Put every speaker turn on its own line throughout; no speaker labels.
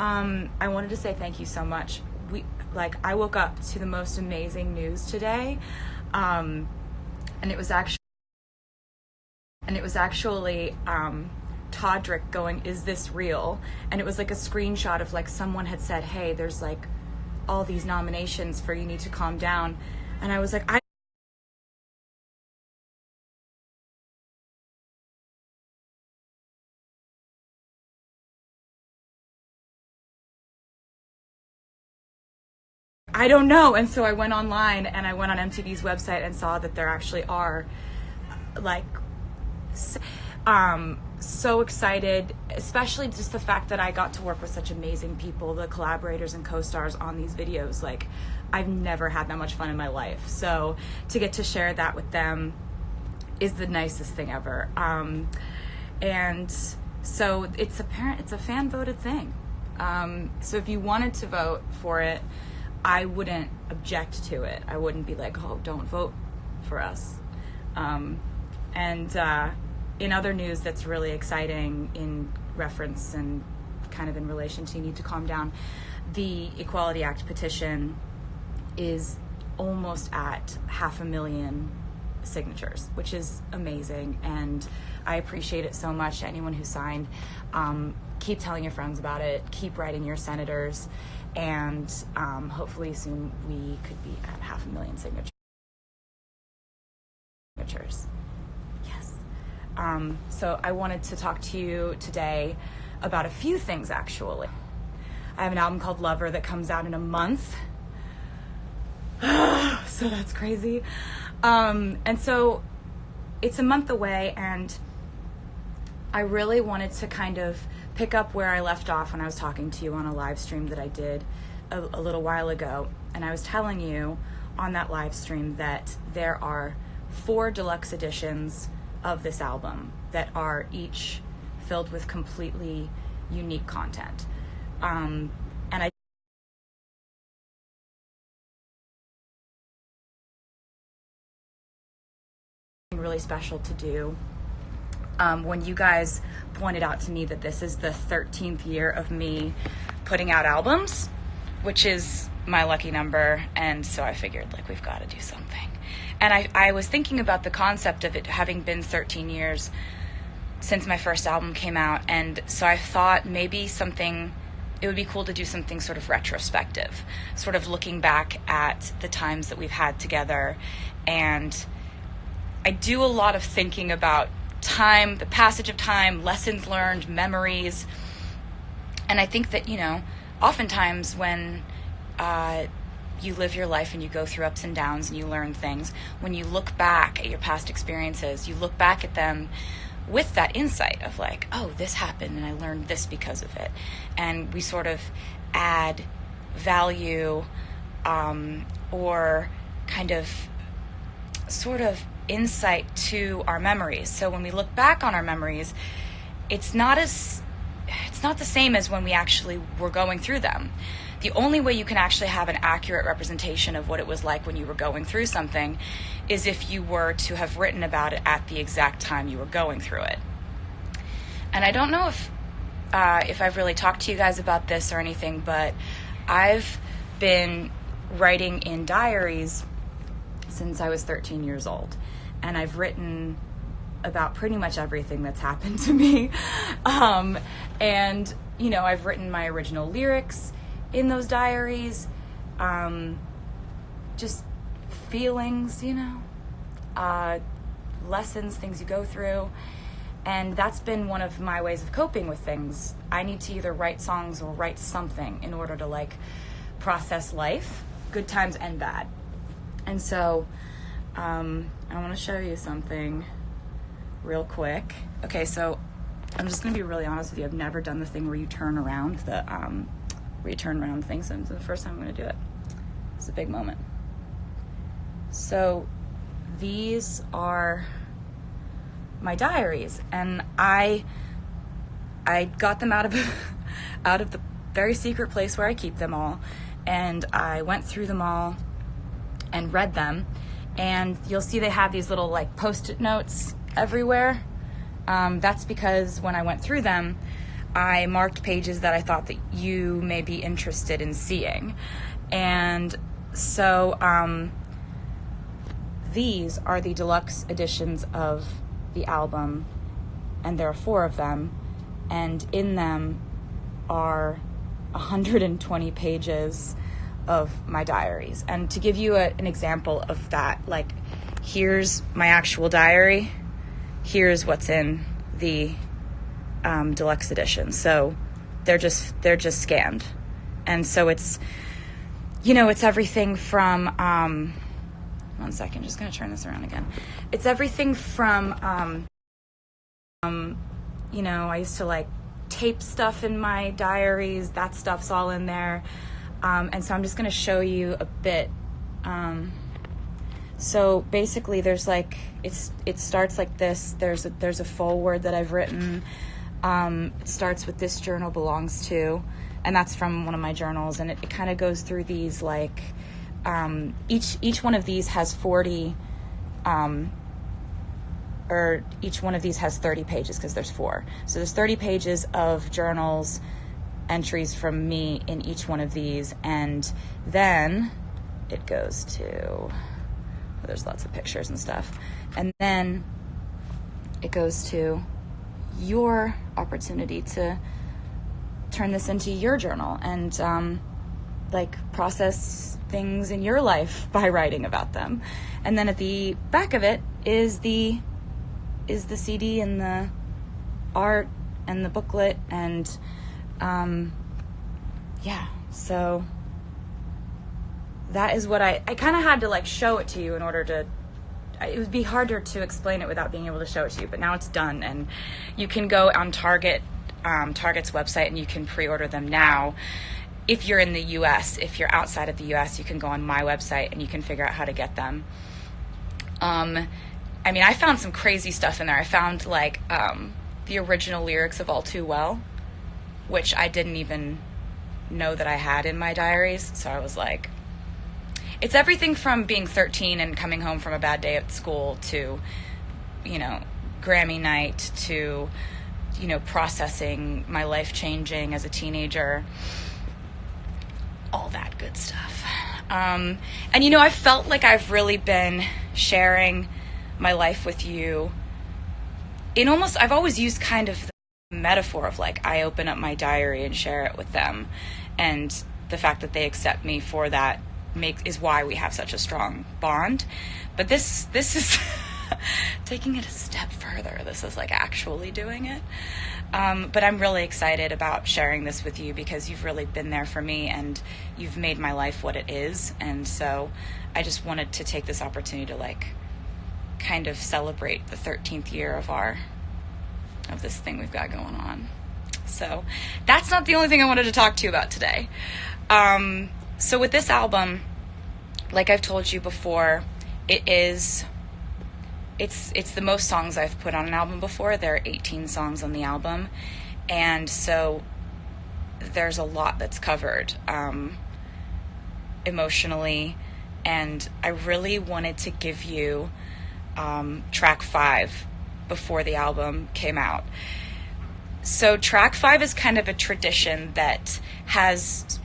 I wanted to say thank you so much. I woke up to the most amazing news today, and it was actually Todrick going, "Is this real?" And it was like a screenshot of like someone had said, "Hey, there's like all these nominations for You Need to Calm Down," and I was like, I don't know. And so I went online and I went on MTV's website and saw that there actually are, like, so excited, especially just the fact that I got to work with such amazing people, the collaborators and co-stars on these videos. Like, I've never had that much fun in my life. So to get to share that with them is the nicest thing ever. And so it's a fan voted thing. So if you wanted to vote for it, I wouldn't object to it. I wouldn't be like, "Oh, don't vote for us." In other news that's really exciting in reference and kind of in relation to You Need to Calm Down, the Equality Act petition is almost at 500,000 signatures, which is amazing, and I appreciate it so much. Anyone who signed, keep telling your friends about it, keep writing your senators, and hopefully soon we could be at 500,000 signatures. Yes. So I wanted to talk to you today about a few things, actually. I have an album called Lover that comes out in a month. So that's crazy. And so it's a month away, and I really wanted to kind of pick up where I left off when I was talking to you on a live stream that I did a little while ago. And I was telling you on that live stream that there are 4 deluxe editions of this album that are each filled with completely unique content. And I really special to do. When you guys pointed out to me that this is the 13th year of me putting out albums, which is my lucky number, and so I figured, like, we've got to do something. And I was thinking about the concept of it having been 13 years since my first album came out, and so I thought maybe it would be cool to do something sort of retrospective, sort of looking back at the times that we've had together. And I do a lot of thinking about time, the passage of time, lessons learned, memories. And I think that, oftentimes when you live your life and you go through ups and downs and you learn things, when you look back at your past experiences, you look back at them with that insight of like, oh, this happened and I learned this because of it. And we sort of add value or kind of sort of insight to our memories. So when we look back on our memories, it's not the same as when we actually were going through them. The only way you can actually have an accurate representation of what it was like when you were going through something is if you were to have written about it at the exact time you were going through it. And I don't know if I've really talked to you guys about this or anything, but I've been writing in diaries since I was 13 years old. And I've written about pretty much everything that's happened to me. And, I've written my original lyrics in those diaries, just feelings, lessons, things you go through. And that's been one of my ways of coping with things. I need to either write songs or write something in order to process life, good times and bad. And so I want to show you something real quick. Okay, so I'm just going to be really honest with you. I've never done the thing where you turn around the thing, so it's the first time I'm going to do it. It's a big moment. So these are my diaries, and I got them out of the very secret place where I keep them all, and I went through them all and read them. And you'll see they have these little Post-it notes everywhere. That's because when I went through them, I marked pages that I thought that you may be interested in seeing. And so these are the deluxe editions of the album, and there are 4 of them, and in them are 120 pages of my diaries. And to give you an example of that, like, here's my actual diary, here's what's in the deluxe edition. So they're just scanned. And so it's, it's everything from, one second, just going to turn this around again. It's everything from, I used to like tape stuff in my diaries. That stuff's all in there. And so I'm just going to show you a bit. So basically there's like, it starts like this. There's a foreword that I've written. It starts with "This journal belongs to," and that's from one of my journals. And it kind of goes through these like, each one of these has 40, or each one of these has 30 pages because there's 4. So there's 30 pages of journals entries from me in each one of these. And then it goes to, there's lots of pictures and stuff. And then it goes to your opportunity to turn this into your journal and like process things in your life by writing about them. And then at the back of it is the CD and the art and the booklet, and so that is what I kind of had to like show it to you in order to, it would be harder to explain it without being able to show it to you, but now it's done. And you can go on Target's website and you can pre-order them now. If you're in the US, if you're outside of the US, you can go on my website and you can figure out how to get them. I found some crazy stuff in there. I found like the original lyrics of All Too Well, which I didn't even know that I had in my diaries. So I was like, it's everything from being 13 and coming home from a bad day at school to, Grammy night to, processing my life changing as a teenager, all that good stuff. And I felt like I've really been sharing my life with you I've always used kind of the metaphor of like, I open up my diary and share it with them. And the fact that they accept me for that is why we have such a strong bond. But this is taking it a step further. This is like actually doing it. But I'm really excited about sharing this with you because you've really been there for me and you've made my life what it is. And so I just wanted to take this opportunity to like kind of celebrate the 13th year of this thing we've got going on. So that's not the only thing I wanted to talk to you about today. So with this album, like I've told you before, it's the most songs I've put on an album before. There are 18 songs on the album, and so there's a lot that's covered emotionally, and I really wanted to give you track 5 before the album came out. So track 5 is kind of a tradition that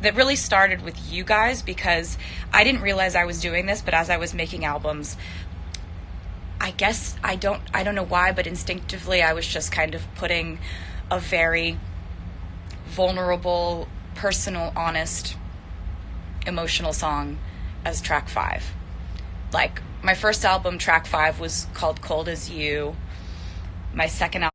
really started with you guys, because I didn't realize I was doing this, but as I was making albums, I guess I don't know why, but instinctively I was just kind of putting a very vulnerable, personal, honest, emotional song as track 5. Like my first album, track 5, was called Cold As You. My second album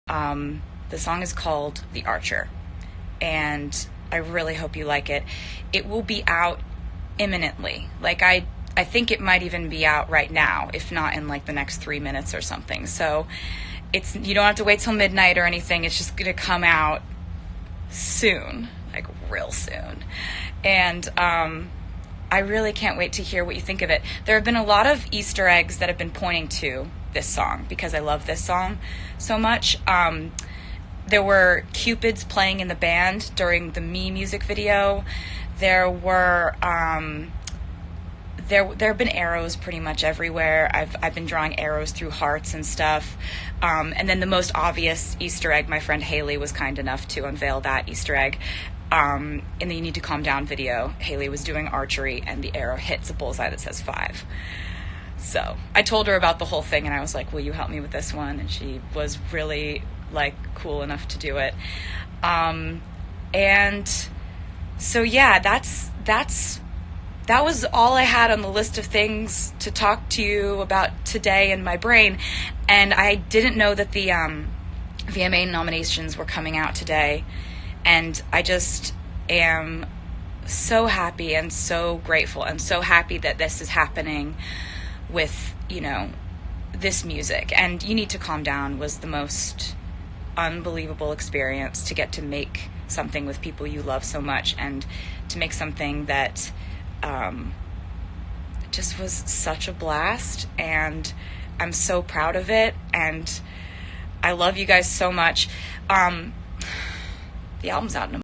The song is called The Archer, and I really hope you like it. It will be out imminently. Like, I think it might even be out right now, if not in like the next 3 minutes or something. So you don't have to wait till midnight or anything. It's just gonna come out soon, like real soon. And I really can't wait to hear what you think of it. There have been a lot of Easter eggs that have been pointing to this song because I love this song so much. There were Cupids playing in the band during the Me music video. There were there have been arrows pretty much everywhere. I've been drawing arrows through hearts and stuff. And then the most obvious Easter egg, my friend Haley was kind enough to unveil that Easter egg. In the You Need to Calm Down video, Haley was doing archery and the arrow hits a bullseye that says 5. So I told her about the whole thing and I was like, will you help me with this one? And she was really like cool enough to do it. And so yeah, that was all I had on the list of things to talk to you about today in my brain. And I didn't know that the VMA nominations were coming out today. And I just am so happy and so grateful and so happy that this is happening with, you know, this music. And You Need to Calm Down was the most unbelievable experience to get to make something with people you love so much and to make something that just was such a blast. And I'm so proud of it. And I love you guys so much. The album's out in a